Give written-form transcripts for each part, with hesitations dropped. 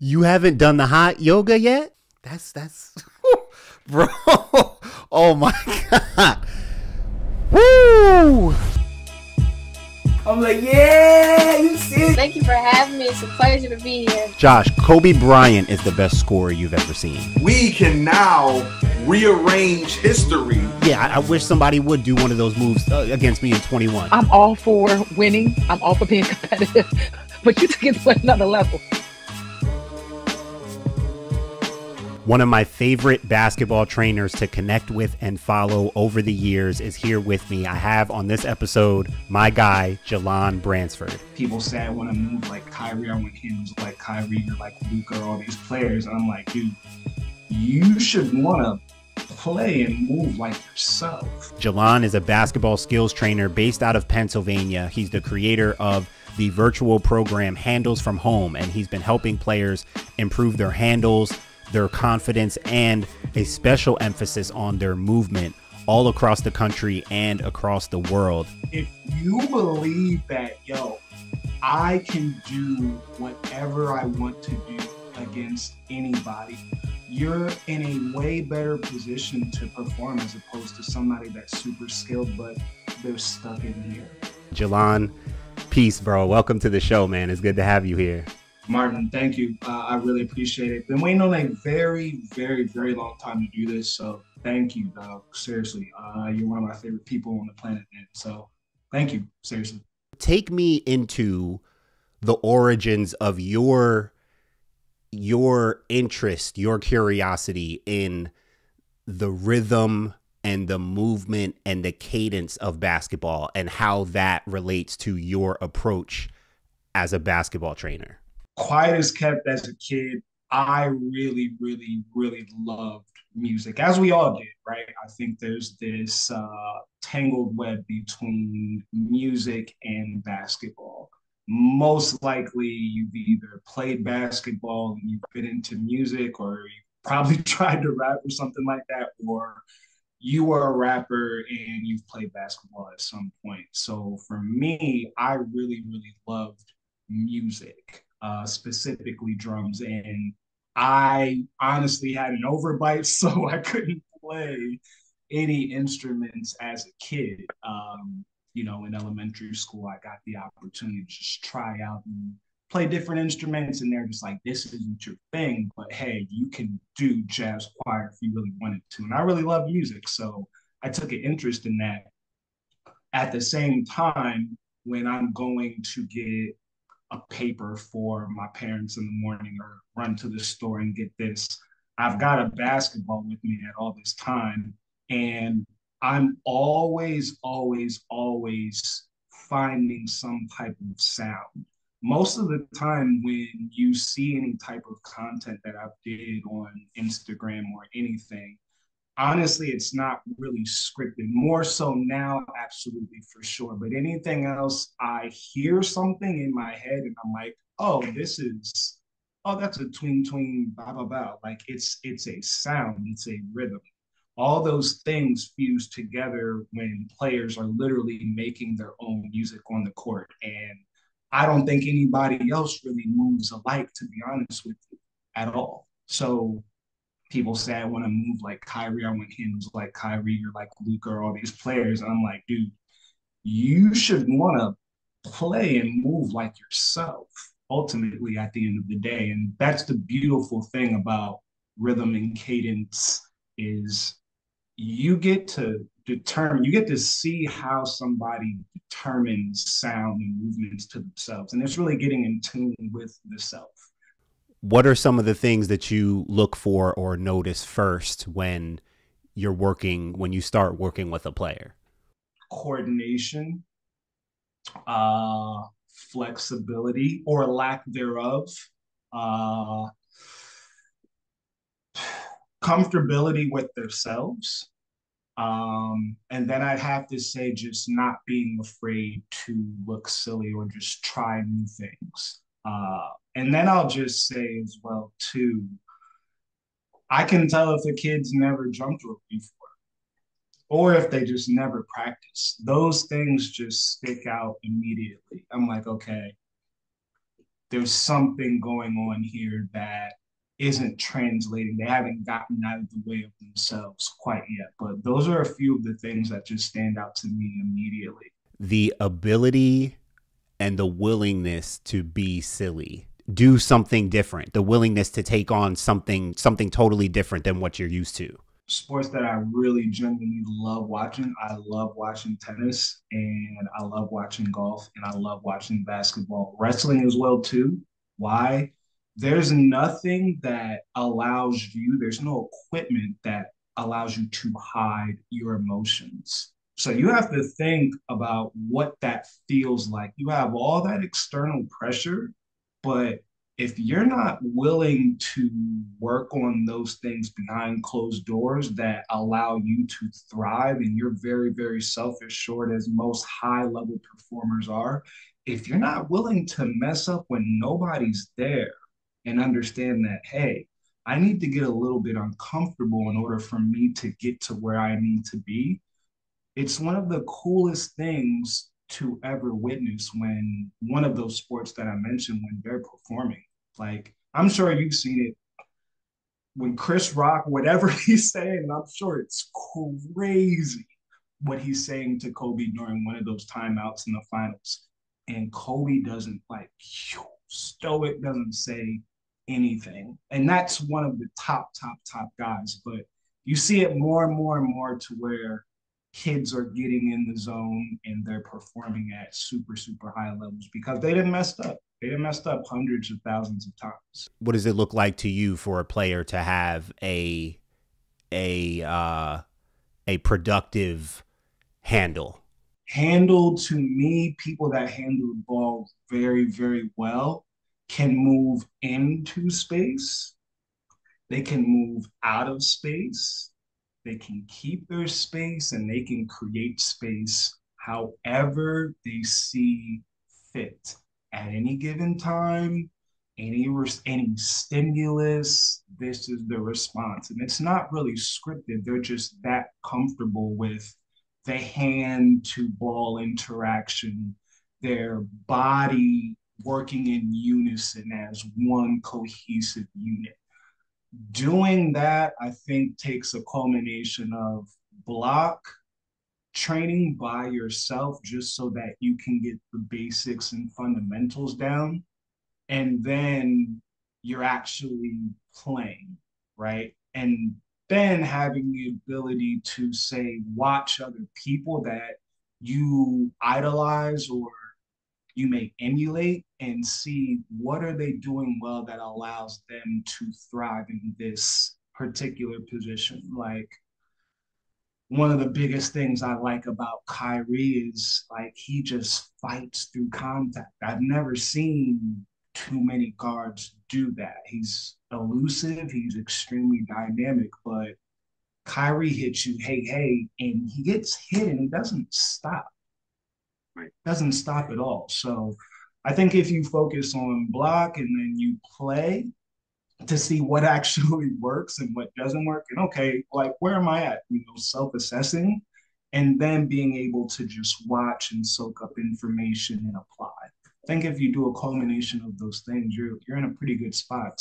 You haven't done the hot yoga yet? That's bro. Oh my God. Woo! I'm like, yeah, you see it. Thank you for having me. It's a pleasure to be here. Josh, Kobe Bryant is the best scorer you've ever seen. We can now rearrange history. Yeah, I wish somebody would do one of those moves against me in 21. I'm all for winning. I'm all for being competitive. But you took it to another level. One of my favorite basketball trainers to connect with and follow over the years is here with me. I have on this episode my guy, Jalon Bransford. People say I want to move like Kyrie. I want him like Kyrie or like Luka or all these players. And I'm like, dude, you should want to play and move like yourself. Jalon is a basketball skills trainer based out of Pennsylvania. He's the creator of the virtual program Handles from Home, and he's been helping players improve their handles, their confidence, and a special emphasis on their movement all across the country and across the world. If you believe that, I can do whatever I want to do against anybody, you're in a way better position to perform as opposed to somebody that's super skilled, but they're stuck in here. Jalon, peace, bro. Welcome to the show, man. It's good to have you here. Martin, thank you. I really appreciate it. Been waiting on a very, very, very long time to do this. So thank you, dog. Seriously. You're one of my favorite people on the planet, man. So thank you. Seriously. Take me into the origins of your interest, your curiosity in the rhythm and the movement and the cadence of basketball and how that relates to your approach as a basketball trainer. Quiet as kept as a kid, I really, really, really loved music, as we all did, right? I think there's this tangled web between music and basketball. Most likely, you've either played basketball and you've been into music, or you probably tried to rap or something like that, or you were a rapper and you've played basketball at some point. So for me, I really, really loved music. Specifically drums, and I honestly had an overbite, so I couldn't play any instruments as a kid. In elementary school, I got the opportunity to just try out and play different instruments, and they're just like, this isn't your thing, but hey, you can do jazz choir if you really wanted to. And I really love music, so I took an interest in that. At the same time, when I'm going to get a paper for my parents in the morning or run to the store and get this, I've got a basketball with me at all this time. And I'm always, always, always finding some type of sound. Most of the time when you see any type of content that I did on Instagram or anything, honestly, it's not really scripted. More so now, absolutely, for sure. But anything else, I hear something in my head and I'm like, that's a twing twing, blah, blah, blah. Like it's a sound, it's a rhythm. All those things fuse together when players are literally making their own music on the court. And I don't think anybody else really moves alike, to be honest with you, at all. So people say I want to move like Kyrie, I want him like Kyrie or like Luka or all these players. And I'm like, dude, you should want to play and move like yourself, ultimately, at the end of the day. And that's the beautiful thing about rhythm and cadence is you get to see how somebody determines sound and movements to themselves. And it's really getting in tune with the self. What are some of the things that you look for or notice first when you start working with a player? Coordination, flexibility or lack thereof, comfortability with themselves. And then I'd have to say just not being afraid to look silly or just try new things. And then I'll just say as well, too, I can tell if a kid's never jumped rope before or if they just never practiced. Those things just stick out immediately. I'm like, okay, there's something going on here that isn't translating. They haven't gotten out of the way of themselves quite yet. But those are a few of the things that just stand out to me immediately. The ability and the willingness to be silly, do something different, the willingness to take on something totally different than what you're used to. Sports that I really genuinely love watching. I love watching tennis and I love watching golf and I love watching basketball, wrestling as well too. Why? There's nothing that allows you, there's no equipment that allows you to hide your emotions. So you have to think about what that feels like. You have all that external pressure, but if you're not willing to work on those things behind closed doors that allow you to thrive, and you're very, very self-assured as most high level performers are, if you're not willing to mess up when nobody's there and understand that, hey, I need to get a little bit uncomfortable in order for me to get to where I need to be, it's one of the coolest things to ever witness when one of those sports that I mentioned when they're performing. Like I'm sure you've seen it when Chris Rock, whatever he's saying, and I'm sure it's crazy what he's saying to Kobe during one of those timeouts in the finals. And Kobe doesn't like stoic, doesn't say anything. And that's one of the top guys. But you see it more and more and more to where kids are getting in the zone and they're performing at super high levels because they didn't mess up. They didn't messed up hundreds of thousands of times. What does it look like to you for a player to have a productive handle? Handle, to me, people that handle the ball very, very well can move into space. They can move out of space. They can keep their space and they can create space however they see fit at any given time, any stimulus. This is the response, and it's not really scripted. They're just that comfortable with the hand to ball interaction, their body working in unison as one cohesive unit. Doing that, I think, takes a culmination of block training by yourself just so that you can get the basics and fundamentals down. And then you're actually playing, right? And then having the ability to say, watch other people that you idolize or you may emulate and see what are they doing well that allows them to thrive in this particular position. Like one of the biggest things I like about Kyrie is like he just fights through contact. I've never seen too many guards do that. He's elusive, he's extremely dynamic, but Kyrie hits you, hey, and he gets hit and he doesn't stop. Right. Doesn't stop at all. So I think if you focus on block and then you play to see what actually works and what doesn't work, and okay, like where am I at? Self-assessing and then being able to just watch and soak up information and apply. I think if you do a culmination of those things, you're in a pretty good spot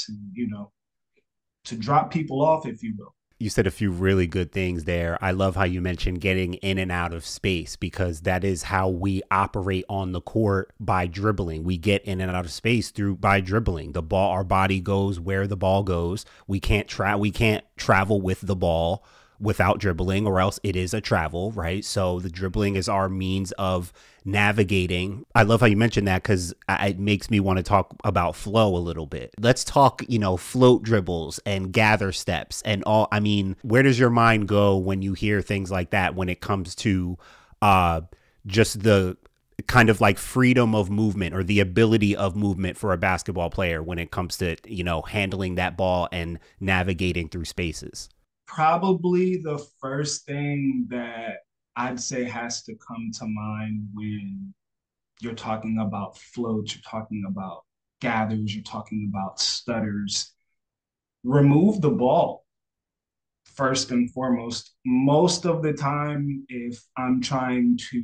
to drop people off, if you will. You said a few really good things there. I love how you mentioned getting in and out of space because that is how we operate on the court by dribbling. We get in and out of space by dribbling. The ball, our body goes where the ball goes. We can't travel with the ball without dribbling, or else it is a travel, right? So the dribbling is our means of navigating. I love how you mentioned that because it makes me want to talk about flow a little bit. Let's talk, float dribbles and gather steps and all. I mean, where does your mind go when you hear things like that when it comes to just the kind of like freedom of movement or the ability of movement for a basketball player when it comes to, handling that ball and navigating through spaces? Probably the first thing that I'd say has to come to mind when you're talking about floats, you're talking about gathers, you're talking about stutters. Remove the ball first and foremost. Most of the time, if I'm trying to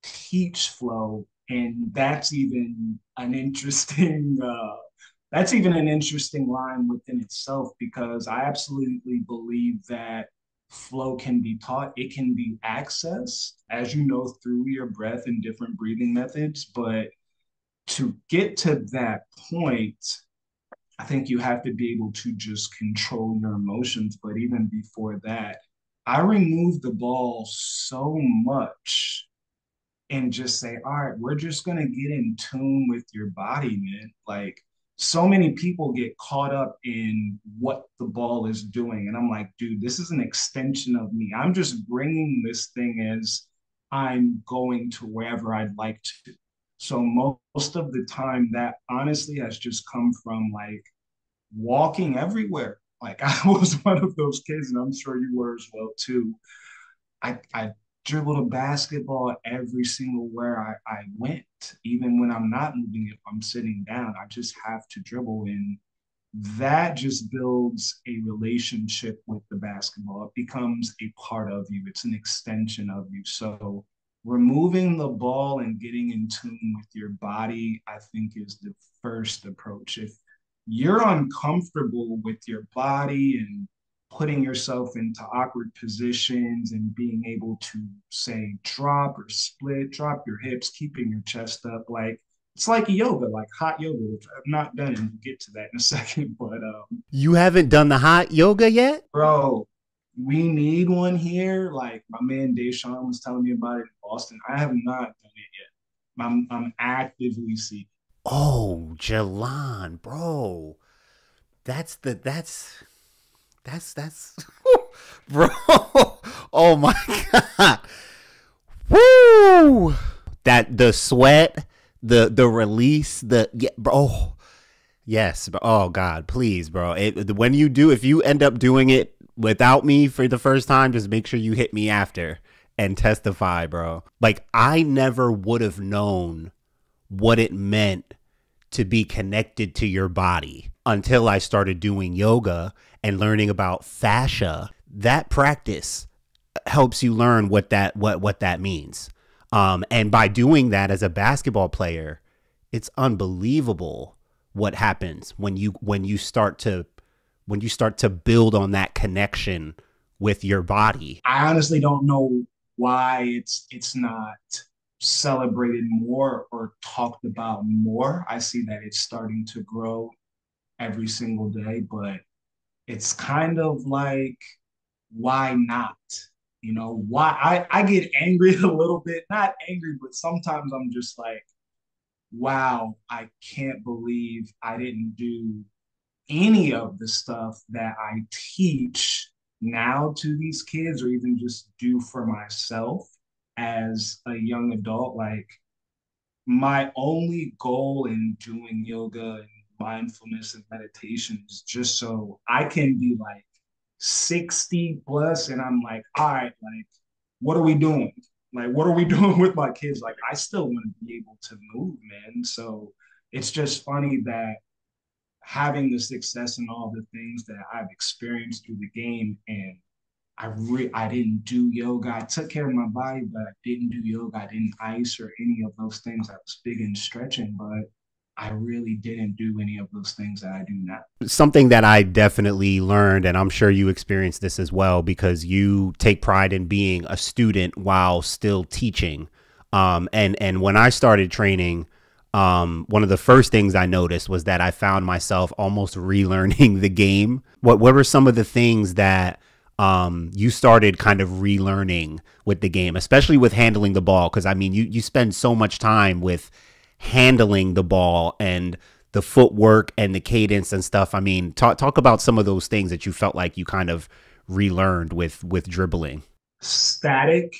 teach flow, And that's even an interesting line within itself, because I absolutely believe that flow can be taught. It can be accessed, as you know, through your breath and different breathing methods. But to get to that point, I think you have to be able to just control your emotions. But even before that, I removed the ball so much and just say, all right, we're just going to get in tune with your body, man. Like, so many people get caught up in what the ball is doing. And I'm like, dude, this is an extension of me. I'm just bringing this thing as I'm going to wherever I'd like to. So most of the time, that honestly has just come from like walking everywhere. Like, I was one of those kids, and I'm sure you were as well too. I dribbled a basketball every single where I went, even when I'm not moving. If I'm sitting down, I just have to dribble, and that just builds a relationship with the basketball. It becomes a part of you. It's an extension of you. So removing the ball and getting in tune with your body, I think, is the first approach. If you're uncomfortable with your body and putting yourself into awkward positions and being able to say drop or split, drop your hips, keeping your chest up, like it's like yoga, like hot yoga, which I've not done, and we'll get to that in a second. But You haven't done the hot yoga yet? bro, we need one here. Like my man Deshaun was telling me about it in Boston. I have not done it yet. I'm actively seeking. Oh, Jalon, bro. That's bro. Oh my God. Woo! That the sweat, the release, the yeah, bro. Oh, yes, bro. Oh God, please, bro. When you do, if you end up doing it without me for the first time, just make sure you hit me after and testify, bro. Like I never would have known what it meant to be connected to your body until I started doing yoga and learning about fascia. That practice helps you learn what that means. And by doing that as a basketball player, it's unbelievable what happens when you start to build on that connection with your body. I honestly don't know why it's not celebrated more or talked about more. I see that it's starting to grow every single day, but it's kind of like, why not? You know, why I get angry a little bit, not angry, but sometimes I'm just like, wow, I can't believe I didn't do any of the stuff that I teach now to these kids, or even just do for myself as a young adult. Like, my only goal in doing yoga and mindfulness and meditation is just so I can be like 60 plus and I'm like, all right, like, what are we doing? Like, what are we doing with my kids? Like, I still want to be able to move, man. So it's just funny that having the success and all the things that I've experienced through the game, and I didn't do yoga. I took care of my body, but I didn't do yoga. I didn't ice or any of those things. I was big in stretching, but I really didn't do any of those things that I do now. Something that I definitely learned, and I'm sure you experienced this as well, because you take pride in being a student while still teaching. And when I started training, one of the first things I noticed was that I found myself almost relearning the game. What were some of the things that you started kind of relearning with the game, especially with handling the ball? Because I mean, you spend so much time with handling the ball and the footwork and the cadence and stuff. I mean, talk about some of those things that you felt like you kind of relearned with dribbling. Static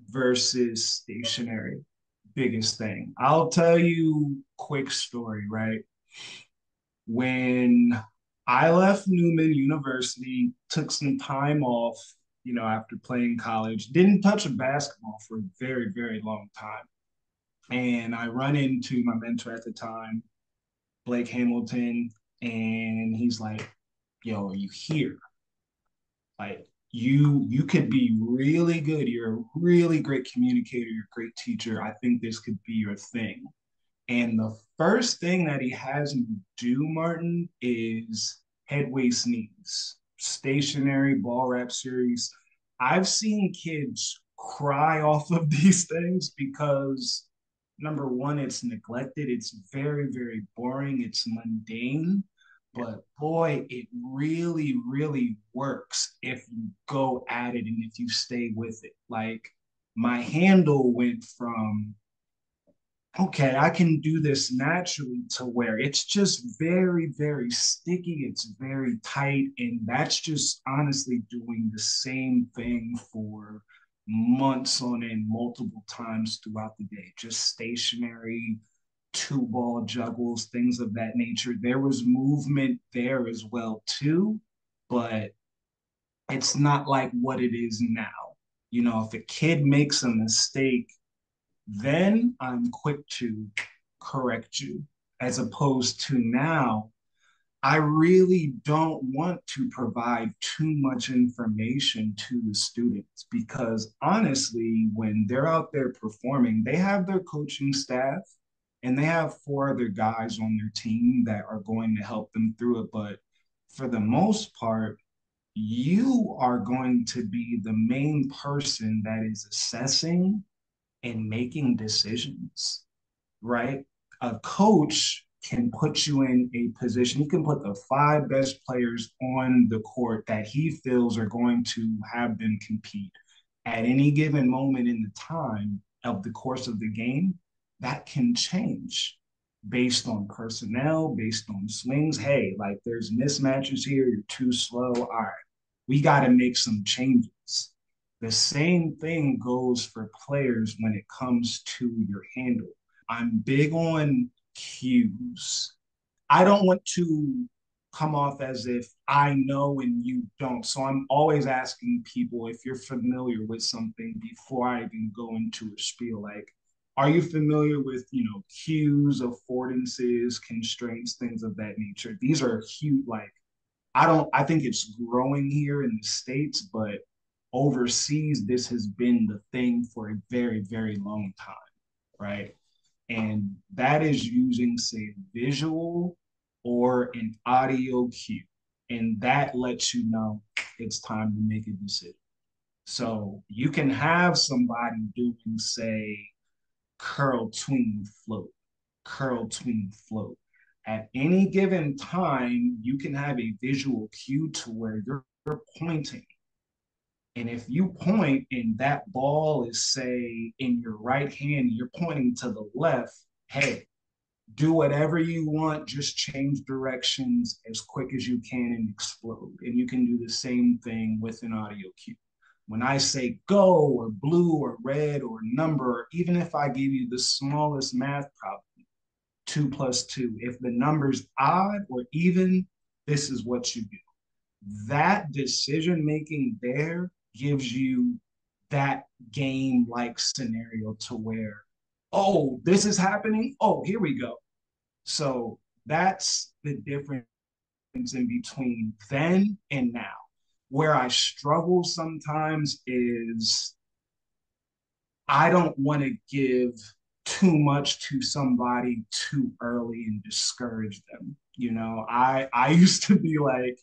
versus stationary, biggest thing. I'll tell you quick story, right? When I left Newman University, took some time off, after playing college, didn't touch a basketball for a very, very long time. And I run into my mentor at the time, Blake Hamilton, and he's like, yo, are you here? Like, you could be really good. You're a really great communicator. You're a great teacher. I think this could be your thing. And the first thing that he has me do, Martin, is head, waist, knees, stationary ball wrap series. I've seen kids cry off of these things because number one, it's neglected. It's very, very boring. It's mundane. But boy, it really, really works if you go at it and if you stay with it. Like my handle went from okay, I can do this naturally to where it's just very, very sticky. It's very tight. And that's just honestly doing the same thing for months on end, multiple times throughout the day. Just stationary, two ball juggles, things of that nature. There was movement there as well, too. But it's not like what it is now. You know, if a kid makes a mistake, then I'm quick to correct you, as opposed to now, I really don't want to provide too much information to the students because honestly, when they're out there performing, they have their coaching staff and they have four other guys on their team that are going to help them through it. But for the most part, you are going to be the main person that is assessing and making decisions, right? A coach can put you in a position, he can put the five best players on the court that he feels are going to have them compete at any given moment in the time of the course of the game. That can change based on personnel, based on swings. Hey, like there's mismatches here, you're too slow. All right, we got to make some changes. The same thing goes for players when it comes to your handle. I'm big on cues. I don't want to come off as if I know and you don't. So I'm always asking people if you're familiar with something before I even go into a spiel. Like, are you familiar with, cues, affordances, constraints, things of that nature? These are huge, like, I think it's growing here in the States, but overseas, this has been the thing for a very, very long time, right? And that is using, say, visual or an audio cue. And that lets you know it's time to make a decision. So you can have somebody doing, say, curl, tween, float, curl, tween, float. At any given time, you can have a visual cue to where you're pointing. And if you point and that ball is, say, in your right hand, you're pointing to the left, hey, do whatever you want, just change directions as quick as you can and explode. And you can do the same thing with an audio cue. When I say go or blue or red or number, or even if I give you the smallest math problem, 2 + 2, if the number's odd or even, this is what you do. That decision making there gives you that game like scenario to where, oh, this is happening. Oh, here we go. So that's the difference in between then and now. Where I struggle sometimes is I don't want to give too much to somebody too early and discourage them. I used to be like,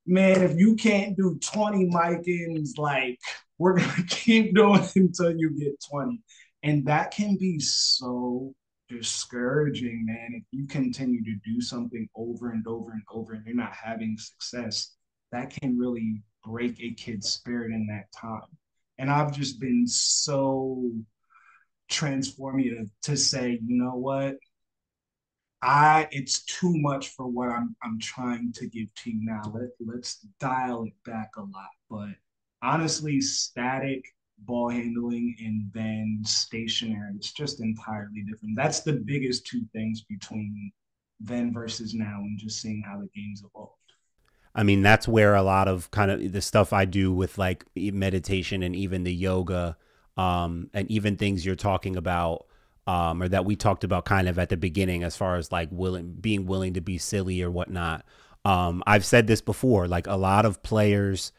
man, if you can't do 20 mic-ins, like we're gonna keep doing until you get 20. And that can be so discouraging, man. If you continue to do something over and over and over and you're not having success, that can really break a kid's spirit in that time. And I've just been so transformative to say, you know what? It's too much for what I'm trying to give to you now. Let's dial it back a lot. But honestly, static ball handling and then stationary, it's just entirely different. That's the biggest two things between then versus now and just seeing how the game's evolved. I mean, that's where a lot of kind of the stuff I do with like meditation and even the yoga, and even things you're talking about, or that we talked about kind of at the beginning, as far as like being willing to be silly or whatnot. I've said this before, like a lot of players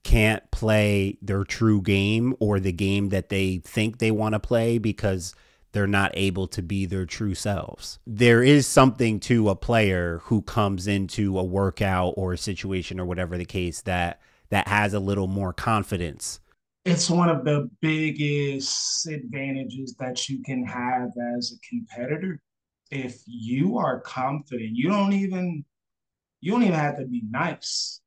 can't play their true game or the game that they think they want to play because they're not able to be their true selves. There is something to a player who comes into a workout or a situation or whatever the case that has a little more confidence. It's one of the biggest advantages that you can have as a competitor. If you are confident, you don't even have to be nice.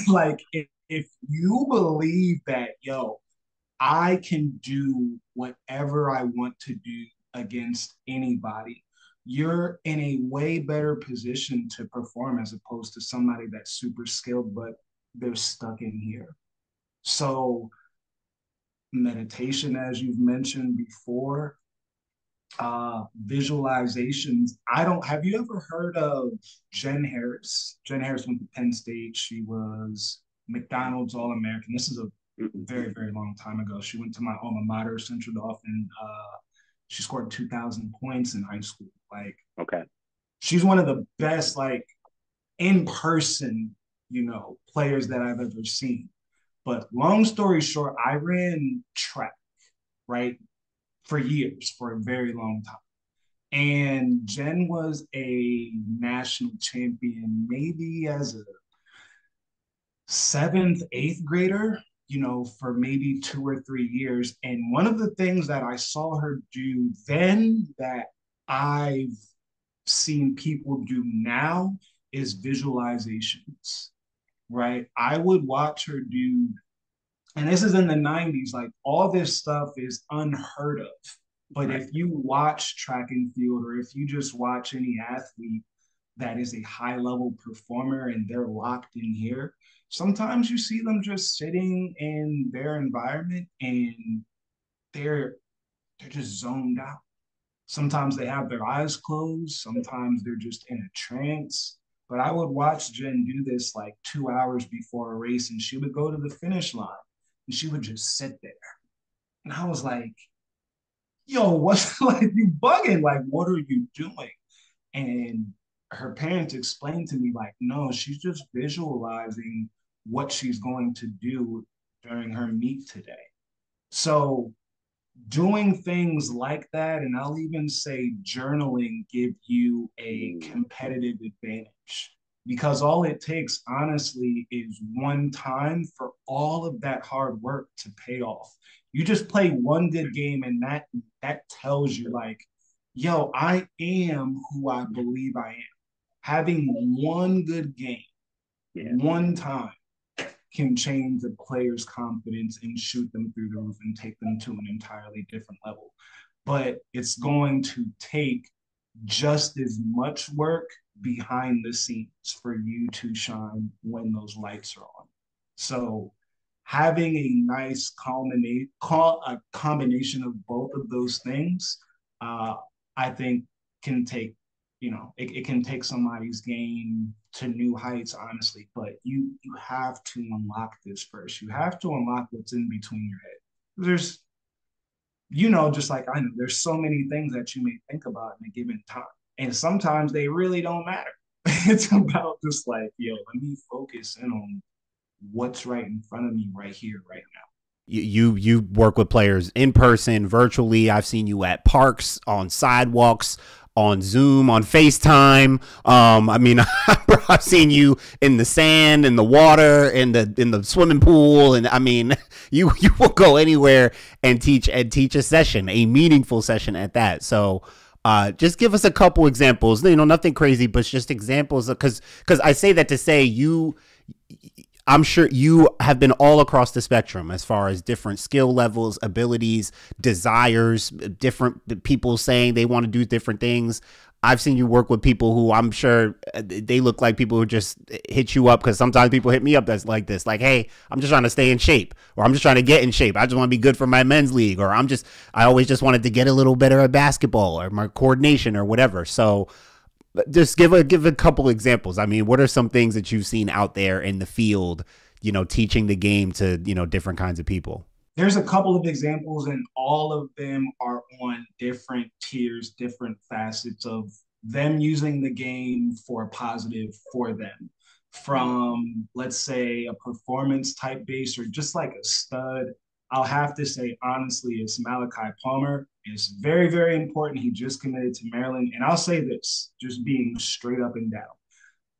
Like if you believe that, yo, I can do whatever I want to do against anybody, you're in a way better position to perform as opposed to somebody that's super skilled, but they're stuck in here. So meditation, as you've mentioned before, visualizations. I don't have you ever heard of Jen Harris? Jen Harris went to Penn State. She was McDonald's All-American. This is a very, very long time ago. She went to my alma mater, Central Dauphin. She scored 2,000 points in high school. Like, Okay. she's one of the best, like, in person, players that I've ever seen. But long story short, I ran track, right, for years, for a very long time. And Jen was a national champion maybe as a seventh, eighth grader, for maybe 2 or 3 years. And one of the things that I saw her do then that I've seen people do now is visualizations, right? I would watch her do, and this is in the 90s, like all this stuff is unheard of. But if you watch track and field, or if you just watch any athlete that is a high level performer and they're locked in here, sometimes you see them just sitting in their environment and they're just zoned out. Sometimes they have their eyes closed, sometimes they're just in a trance. But I would watch Jen do this like 2 hours before a race, and she would go to the finish line and she would just sit there. And I was like, yo, what's like you bugging? Like, what are you doing? And her parents explained to me, like, no, she's just visualizing what she's going to do during her meet today. So doing things like that, and I'll even say journaling, give you a competitive advantage, because all it takes honestly is one time for all of that hard work to pay off. You just play one good game, and that tells you, like, yo, I am who I believe I am. Having one good game, one time, can change the player's confidence and shoot them through the roof and take them to an entirely different level. But it's going to take just as much work behind the scenes for you to shine when those lights are on. So having a nice combination of both of those things, I think can take, it can take somebody's game to new heights, honestly. But you have to unlock this first. You have to unlock what's in between your head. There's, just like I know, there's so many things that you may think about in a given time, and sometimes they really don't matter. It's about just like, yo, let me focus in on what's right in front of me right here, right now. You work with players in person, virtually. I've seen you at parks, on sidewalks, on Zoom, on FaceTime. I mean, I've seen you in the sand, in the water, in the swimming pool, and I mean, you will go anywhere and teach a session, a meaningful session at that. So just give us a couple examples. Nothing crazy, but just examples, because I say that to say I'm sure you have been all across the spectrum as far as different skill levels, abilities, desires, different people saying they want to do different things. I've seen you work with people who I'm sure they look like people who just hit you up, because sometimes people hit me up that's like this, like, hey, I'm just trying to stay in shape, or I'm just trying to get in shape. I just want to be good for my men's league, or I always just wanted to get a little better at basketball or my coordination or whatever. So just give a couple examples. I mean, what are some things that you've seen out there in the field, teaching the game to, different kinds of people? There's a couple of examples, and all of them are on different tiers, different facets of them using the game for a positive for them. from, let's say, a performance type base or just like a stud, I'll have to say, honestly, it's Malachi Palmer. It's very, very important. He just committed to Maryland. And I'll say this, just being straight up and down.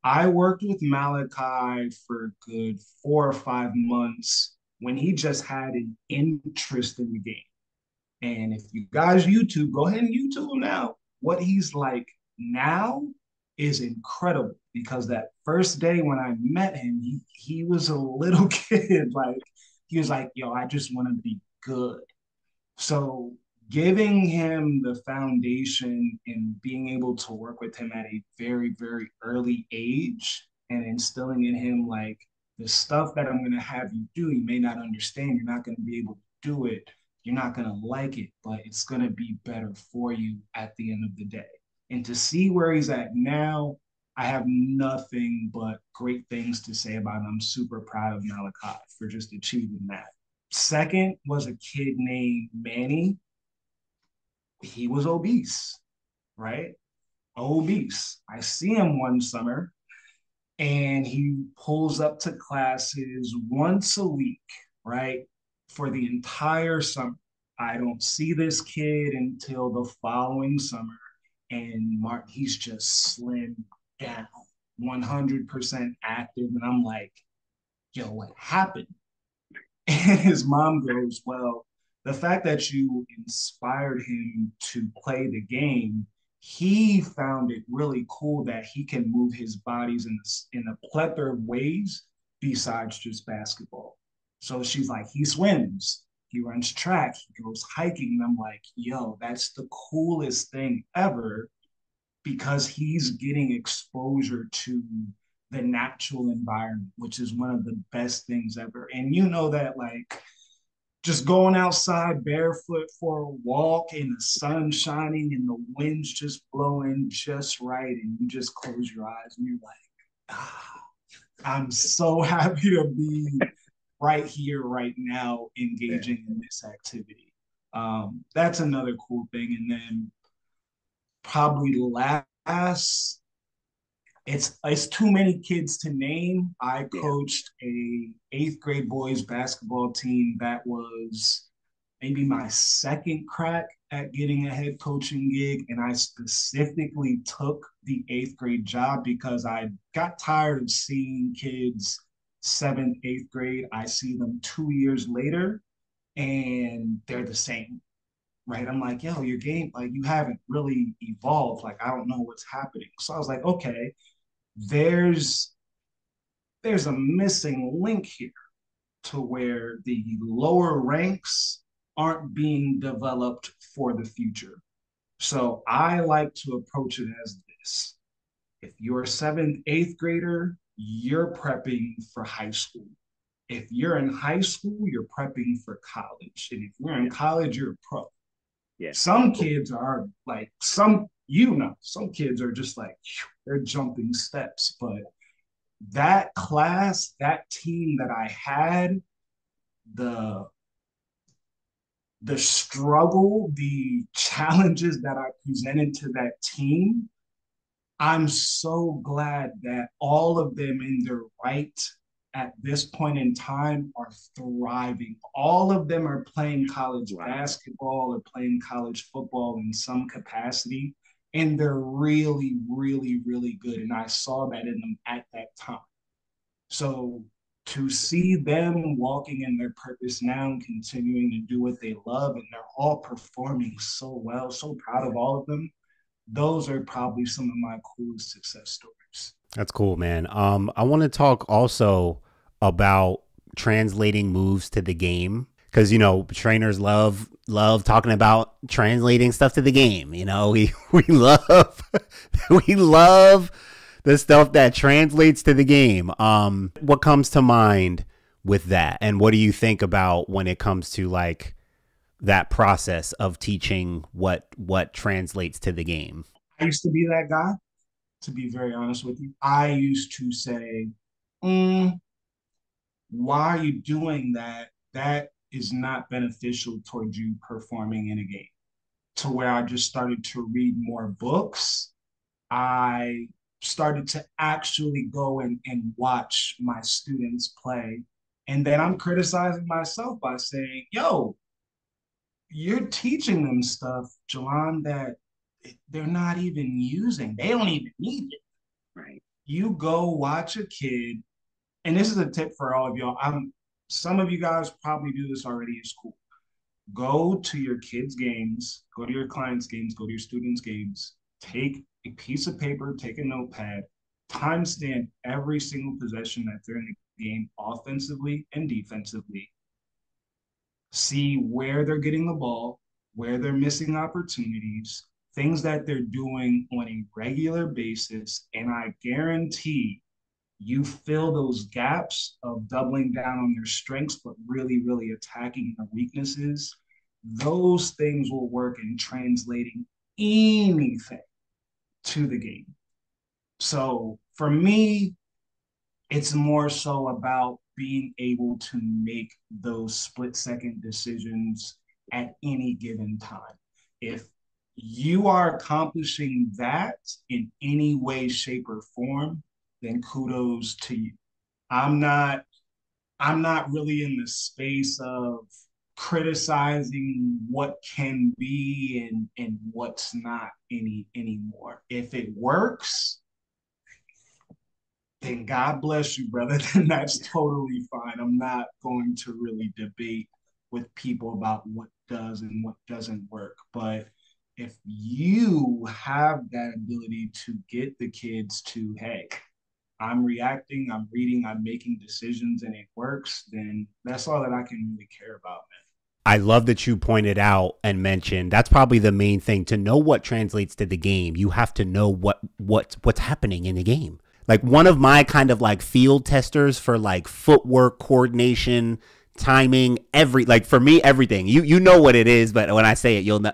I worked with Malachi for a good 4 or 5 months when he just had an interest in the game. And if you guys YouTube, go ahead and YouTube him now. What he's like now is incredible because that first day when I met him, he was a little kid. Like he was like, yo, I just want to be good. So giving him the foundation and being able to work with him at a very, very early age and instilling in him like the stuff that I'm going to have you do, you may not understand. You're not going to be able to do it. You're not going to like it, but it's going to be better for you at the end of the day. And to see where he's at now, I have nothing but great things to say about him. I'm super proud of Malachi for just achieving that. Second was a kid named Manny. He was obese, right? Obese. I see him one summer and he pulls up to classes once a week, right? For the entire summer. I don't see this kid until the following summer. And Mark, he's just slim down, 100% active. And I'm like, yo, what happened? And his mom goes, well, the fact that you inspired him to play the game, he found it really cool that he can move his bodies in a plethora of ways besides just basketball. So she's like, he swims, he runs track, he goes hiking. And I'm like, yo, that's the coolest thing ever because he's getting exposure to the natural environment, which is one of the best things ever. And you know that like just going outside barefoot for a walk and the sun shining and the wind's just blowing just right. And you just close your eyes and you're like, ah, I'm so happy to be right here, right now, engaging in this activity. That's another cool thing. And then probably last, it's too many kids to name. I coached a eighth grade boys basketball team that was maybe my second crack at getting a head coaching gig, and I specifically took the eighth grade job because I got tired of seeing kids seventh, eighth grade. I see them 2 years later, and they're the same. Right. I'm like, yo, your game, like you haven't really evolved. Like, I don't know what's happening. So I was like, okay, there's there's a missing link here to where the lower ranks aren't being developed for the future. So I like to approach it as this. If you're a seventh, eighth grader, you're prepping for high school. If you're in high school, you're prepping for college. And if you're in college, you're a pro. Yeah. Some kids are like, some kids are just like, they're jumping steps. But that class, that team that I had, the the struggle, the challenges that I presented to that team, I'm so glad that all of them in their right at this point in time are thriving. All of them are playing college basketball or playing college football in some capacity, and they're really, really, really good. And I saw that in them at that time. So to see them walking in their purpose now and continuing to do what they love, and they're all performing so well, so proud of all of them. Those are probably some of my coolest success stories. That's cool, man. I want to talk also about translating moves to the game, because trainers love talking about translating stuff to the game. We love we love the stuff that translates to the game. What comes to mind with that, and what do you think about when it comes to like that process of teaching what translates to the game? I used to be that guy, to be very honest with you. I used to say, why are you doing that? That is not beneficial towards you performing in a game. To where I just started to read more books. I started to actually go and watch my students play. And then I'm criticizing myself by saying, yo, you're teaching them stuff, Jalon, that they're not even using. They don't even need it. Right. You go watch a kid, and this is a tip for all of y'all. Some of you guys probably do this already at school. Go to your kids' games, go to your clients' games, go to your students' games, take a piece of paper, take a notepad, timestamp every single possession that they're in the game, offensively and defensively. See where they're getting the ball, where they're missing opportunities, things that they're doing on a regular basis. And I guarantee you fill those gaps of doubling down on their strengths, but really, really attacking their weaknesses. Those things will work in translating anything to the game. So for me, it's more so about being able to make those split-second decisions at any given time. If you are accomplishing that in any way, shape, or form, then kudos to you. I'm not really in the space of criticizing what can be and what's not anymore. If it works, then God bless you, brother. Then that's totally fine. I'm not going to really debate with people about what does and what doesn't work. But if you have that ability to get the kids to, hey, I'm reacting, I'm reading, I'm making decisions, and it works, then that's all that I can really care about, man. I love that you pointed out and mentioned that's probably the main thing. To know what translates to the game, you have to know what's happening in the game. Like one of my kind of like field testers for like footwork, coordination, timing, like for me, everything. You know what it is, but when I say it, you'll know.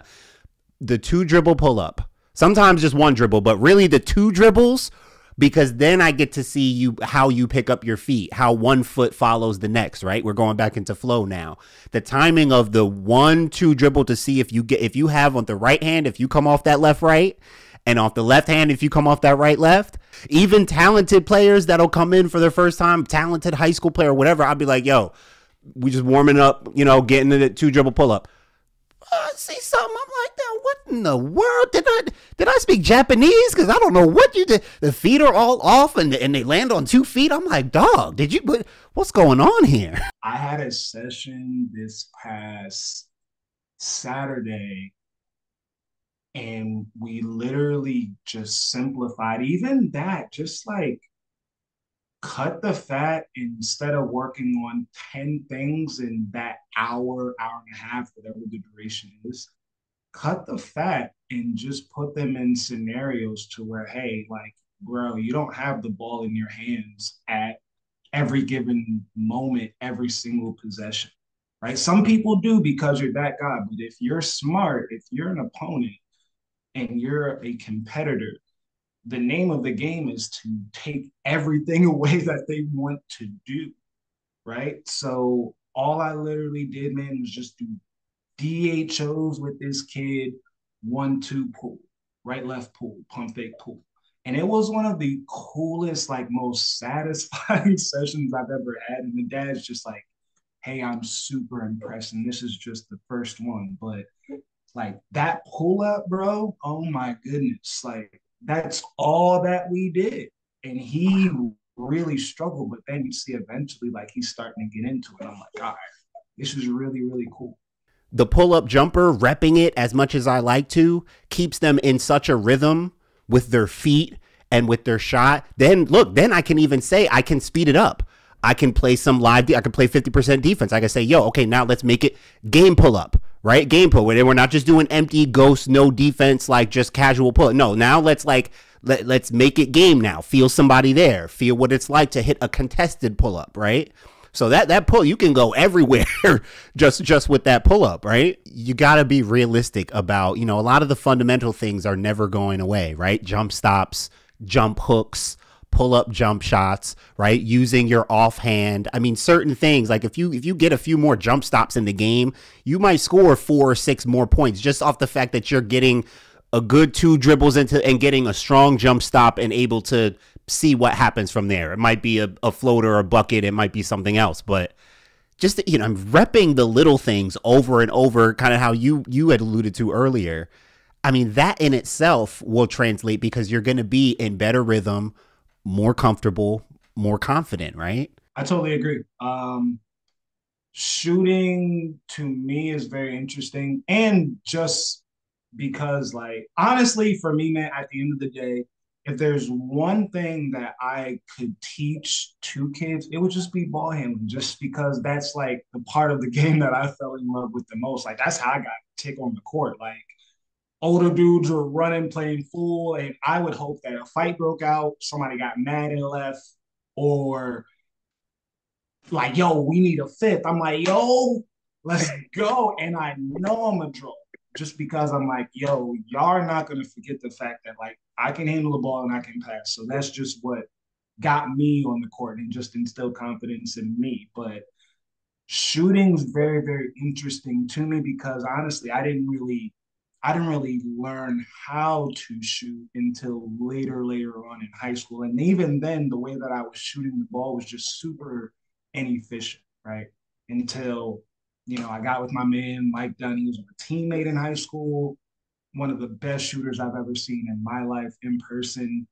The 2 dribble pull up. Sometimes just 1 dribble, but really the 2 dribbles, because then I get to see how you pick up your feet, how 1 foot follows the next, right? We're going back into flow now. The timing of the 1-2 dribble to see if you have on the right hand, if you come off that left right, and off the left hand, if you come off that right left. Even talented players that'll come in for their first time, talented high school player, whatever, I'll be like, yo, we just warming up, getting to the 2 dribble pull up. See something, I'm like, now what in the world? Did I speak Japanese? Because I don't know what you did. The feet are all off and they land on 2 feet. I'm like, dog, what's going on here? I had a session this past Saturday, and we literally just simplified even that, just like cut the fat. Instead of working on 10 things in that hour and a half, whatever the duration is, cut the fat and just put them in scenarios to where, hey, like, bro, you don't have the ball in your hands at every given moment, every single possession, right? Some people do because you're that guy, but if you're smart, if you're an opponent and you're a competitor, the name of the game is to take everything away that they want to do, right? So all I literally did, man, was just do DHOs with this kid, 1-2 pull, right, left pull, pump fake pull. And it was one of the coolest, like most satisfying sessions I've ever had. And the dad's just like, hey, I'm super impressed. And this is just the first one. But like that pull up, bro, oh my goodness. Like that's all that we did. And he really struggled. But then you see eventually like he's starting to get into it. I'm like, all right, this is really, really cool. The pull-up jumper, repping it as much as I like to, keeps them in such a rhythm with their feet and with their shot. Then look, then I can even say I can speed it up. I can play some I can play 50% defense. I can say, yo, okay, now let's make it game pull-up, right? Game pull, where we're not just doing empty ghost, no defense, like just casual pull. No, now let's let's make it game now. Feel somebody there. Feel what it's like to hit a contested pull-up, right? So that pull, you can go everywhere just with that pull up, right? You got to be realistic about, a lot of the fundamental things are never going away, right? Jump stops, jump hooks, pull up jump shots, right? Using your offhand. I mean, certain things, like if you get a few more jump stops in the game, you might score 4 or 6 more points just off the fact that you're getting a good 2 dribbles into and getting a strong jump stop and able to see what happens from there. It might be a floater or a bucket. It might be something else, but just, I'm repping the little things over and over, kind of how you had alluded to earlier. I mean, that in itself will translate because you're going to be in better rhythm, more comfortable, more confident, right? I totally agree. Shooting to me is very interesting. And just because, like, honestly, for me, man, at the end of the day, if there's one thing that I could teach to kids, it would just be ball handling, just because that's like the part of the game that I fell in love with the most. Like, that's how I got to take on the court. Like, older dudes were running, playing full, and I would hope that a fight broke out, somebody got mad and left, or like, yo, we need a fifth. I'm like, yo, let's go. And I know I'm a draw just because I'm like, yo, y'all are not going to forget the fact that, like, I can handle the ball and I can pass. So that's just what got me on the court and just instilled confidence in me. But shooting's very, very interesting to me because honestly, I didn't really learn how to shoot until later on in high school. And even then, the way that I was shooting the ball was just super inefficient, right? Until, I got with my man, Mike Dunn. He was my teammate in high school, one of the best shooters I've ever seen in my life in person.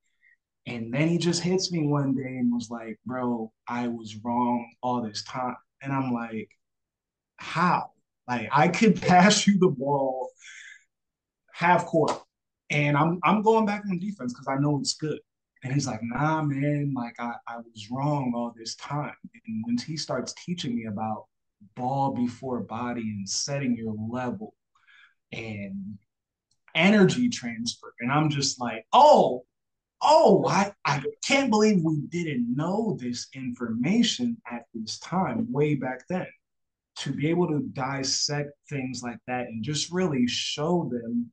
And then he just hits me one day and was like, bro, I was wrong all this time. And I'm like, how? Like, I could pass you the ball half court, and I'm going back on defense because I know it's good. And he's like, nah, man, like I was wrong all this time. And when he starts teaching me about ball before body and setting your level and energy transfer, and I'm just like, I can't believe we didn't know this information at this time, way back then. To be able to dissect things like that and just really show them,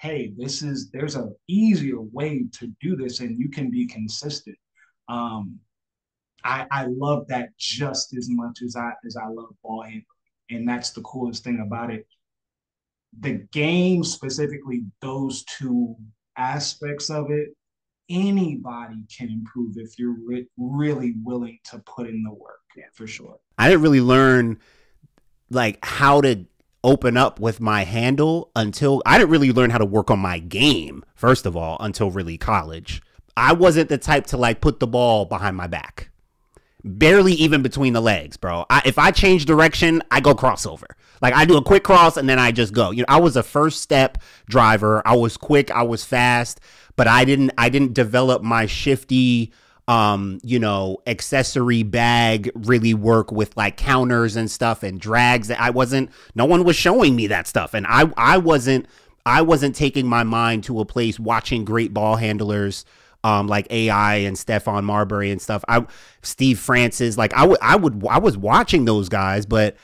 hey, there's an easier way to do this and you can be consistent. Um, I love that just as much as I love ball handling. And that's the coolest thing about it. The game, specifically those two aspects of it, anybody can improve if you're really willing to put in the work. Yeah, for sure. I didn't really learn like how to open up with my handle until I didn't really learn how to work on my game, first of all, until really college. I wasn't the type to like put the ball behind my back. Barely even between the legs, bro. If I change direction, I go crossover. Like I do a quick cross and then I just go. I was a first step driver. I was quick, I was fast, but I didn't develop my shifty accessory bag really work with like counters and stuff and drags. No one was showing me that stuff. And I wasn't taking my mind to a place watching great ball handlers like AI and Stephon Marbury and stuff. Steve Francis, like I was watching those guys, but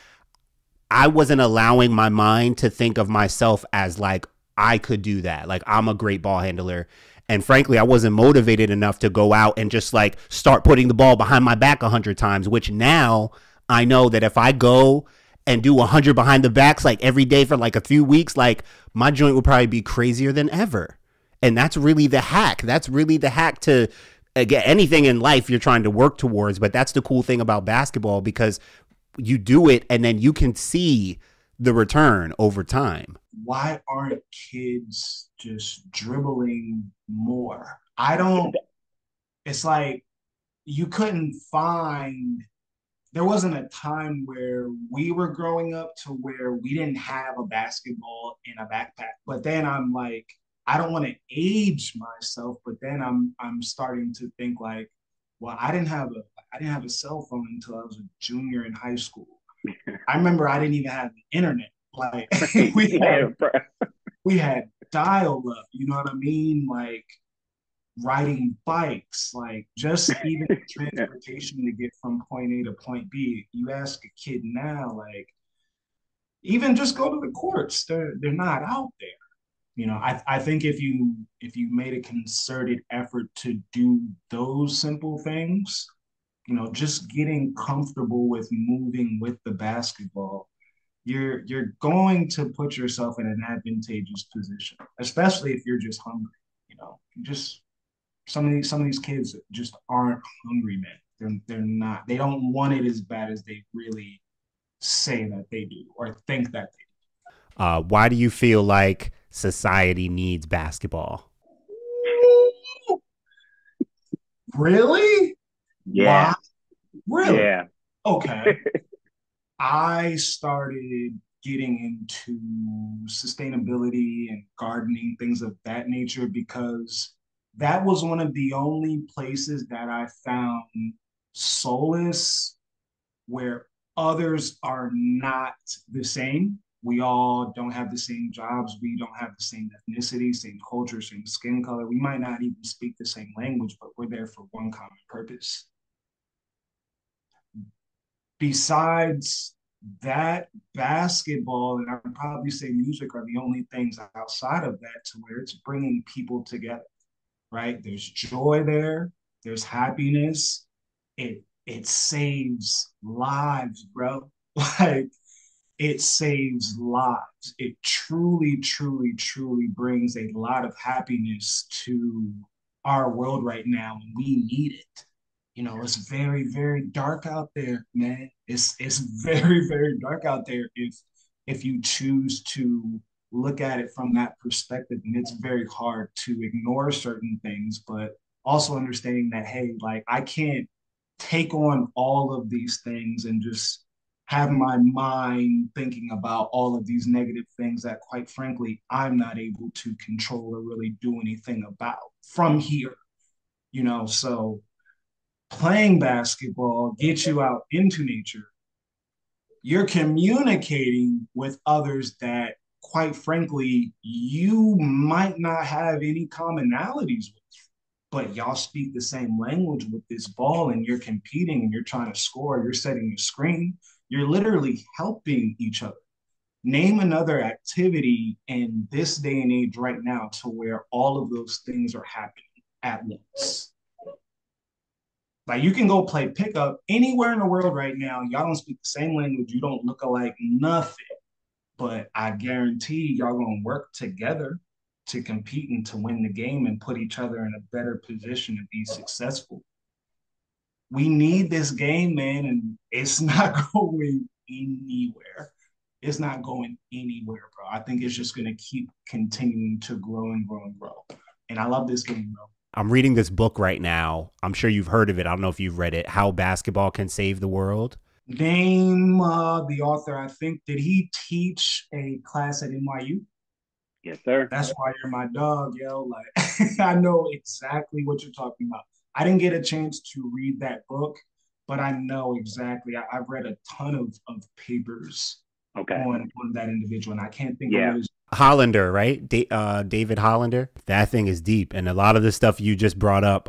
I wasn't allowing my mind to think of myself as like I could do that. Like I'm a great ball handler. And frankly, I wasn't motivated enough to go out and just like start putting the ball behind my back 100 times, which now I know that if I go and do 100 behind the backs like every day for like a few weeks, like my joint would probably be crazier than ever. And that's really the hack. That's really the hack to get anything in life you're trying to work towards. But that's the cool thing about basketball, because you do it and then you can see the return over time. Why aren't kids just dribbling more? It's like you couldn't find, there wasn't a time where we were growing up to where we didn't have a basketball in a backpack. But then I'm like, I don't want to age myself, but then I'm starting to think like, well, I didn't have a cell phone until I was a junior in high school. I remember I didn't even have the internet. Like we had dial up, you know what I mean? Like riding bikes, like just even transportation to get from point A to point B. You ask a kid now, like even just go to the courts, they're not out there. I think if you made a concerted effort to do those simple things, just getting comfortable with moving with the basketball, you're going to put yourself in an advantageous position, especially if you're just hungry. You know, just some of these kids just aren't hungry, man. They're not. They don't want it as bad as they really say that they do or think that they Why do you feel like society needs basketball? do. Really? Yeah, Why? Really? yeah. Okay. I started getting into sustainability and gardening, things of that nature, because that was one of the only places that I found solace where others are not the same. We all don't have the same jobs. We don't have the same ethnicity, same culture, same skin color. We might not even speak the same language, but we're there for one common purpose. Besides that, basketball and I'd probably say music are the only things outside of that to where it's bringing people together, right? There's joy there, there's happiness. It saves lives, bro. Like it saves lives. It truly, truly, truly brings a lot of happiness to our world right now, and we need it. You know, it's very, very dark out there, man. It's very, very dark out there if you choose to look at it from that perspective. And it's very hard to ignore certain things, but also understanding that, hey, like I can't take on all of these things and just have my mind thinking about all of these negative things that quite frankly I'm not able to control or really do anything about from here, you know. So playing basketball gets you out into nature. You're communicating with others that, quite frankly, you might not have any commonalities with, but y'all speak the same language with this ball and you're competing and you're trying to score, you're setting the screen, you're literally helping each other. Name another activity in this day and age right now to where all of those things are happening at once. Like you can go play pickup anywhere in the world right now. Y'all don't speak the same language. You don't look alike, nothing. But I guarantee y'all gonna work together to compete and to win the game and put each other in a better position to be successful. We need this game, man, and it's not going anywhere. It's not going anywhere, bro. I think it's just gonna keep continuing to grow and grow and grow. And I love this game, bro. I'm reading this book right now. I'm sure you've heard of it. I don't know if you've read it. How Basketball Can Save the World. Name the author. I think did he teach a class at NYU? Yes, sir. That's why you're my dog, yo. Like I know exactly what you're talking about. I didn't get a chance to read that book, but I know exactly. I've read a ton of papers Okay. on that individual, and I can't think of Yeah. what his. Hollander, right? David Hollander. That thing is deep. And a lot of the stuff you just brought up,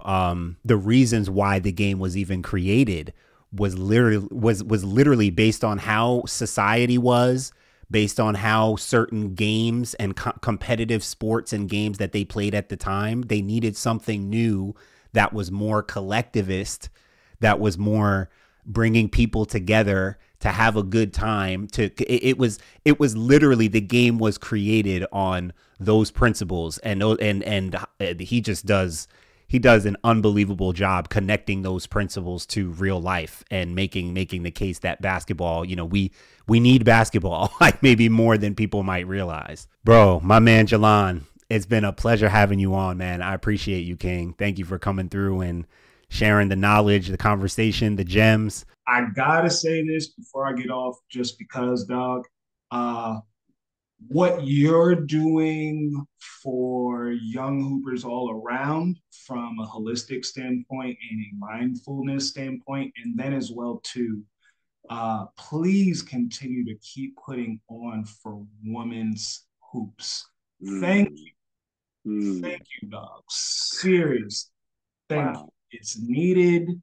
the reasons why the game was even created was literally based on how society was, based on how certain games and competitive sports and games that they played at the time, they needed something new that was more collectivist, that was more bringing people together to have a good time. It was literally, the game was created on those principles, and he does an unbelievable job connecting those principles to real life and making the case that basketball, we need basketball, like maybe more than people might realize. Bro, my man Jalon, it's been a pleasure having you on, man. I appreciate you, King. Thank you for coming through and sharing the knowledge, the conversation, the gems. I gotta say this before I get off, just because, dog. Uh, what you're doing for young hoopers all around from a holistic standpoint and a mindfulness standpoint, and then as well too, please continue to keep putting on for women's hoops. Thank you. Thank you, dog. Serious. Thank you. Wow. It's needed.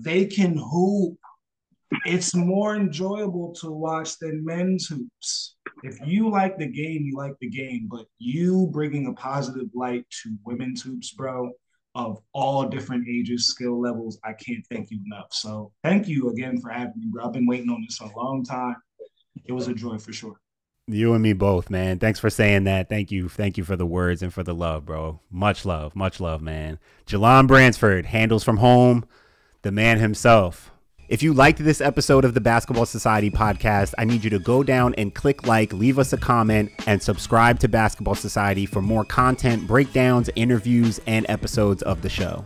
They can hoop. It's more enjoyable to watch than men's hoops. If you like the game, you like the game, but you bringing a positive light to women's hoops, bro, of all different ages, skill levels, I can't thank you enough. So thank you again for having me, bro. I've been waiting on this for a long time. it was a joy for sure. You and me both, man. Thanks for saying that. Thank you. Thank you for the words and for the love, bro. Much love, man. Jalon Bransford, handles from home, the man himself. If you liked this episode of the Basketball Society podcast, I need you to go down and click like, leave us a comment, and subscribe to Basketball Society for more content, breakdowns, interviews, and episodes of the show.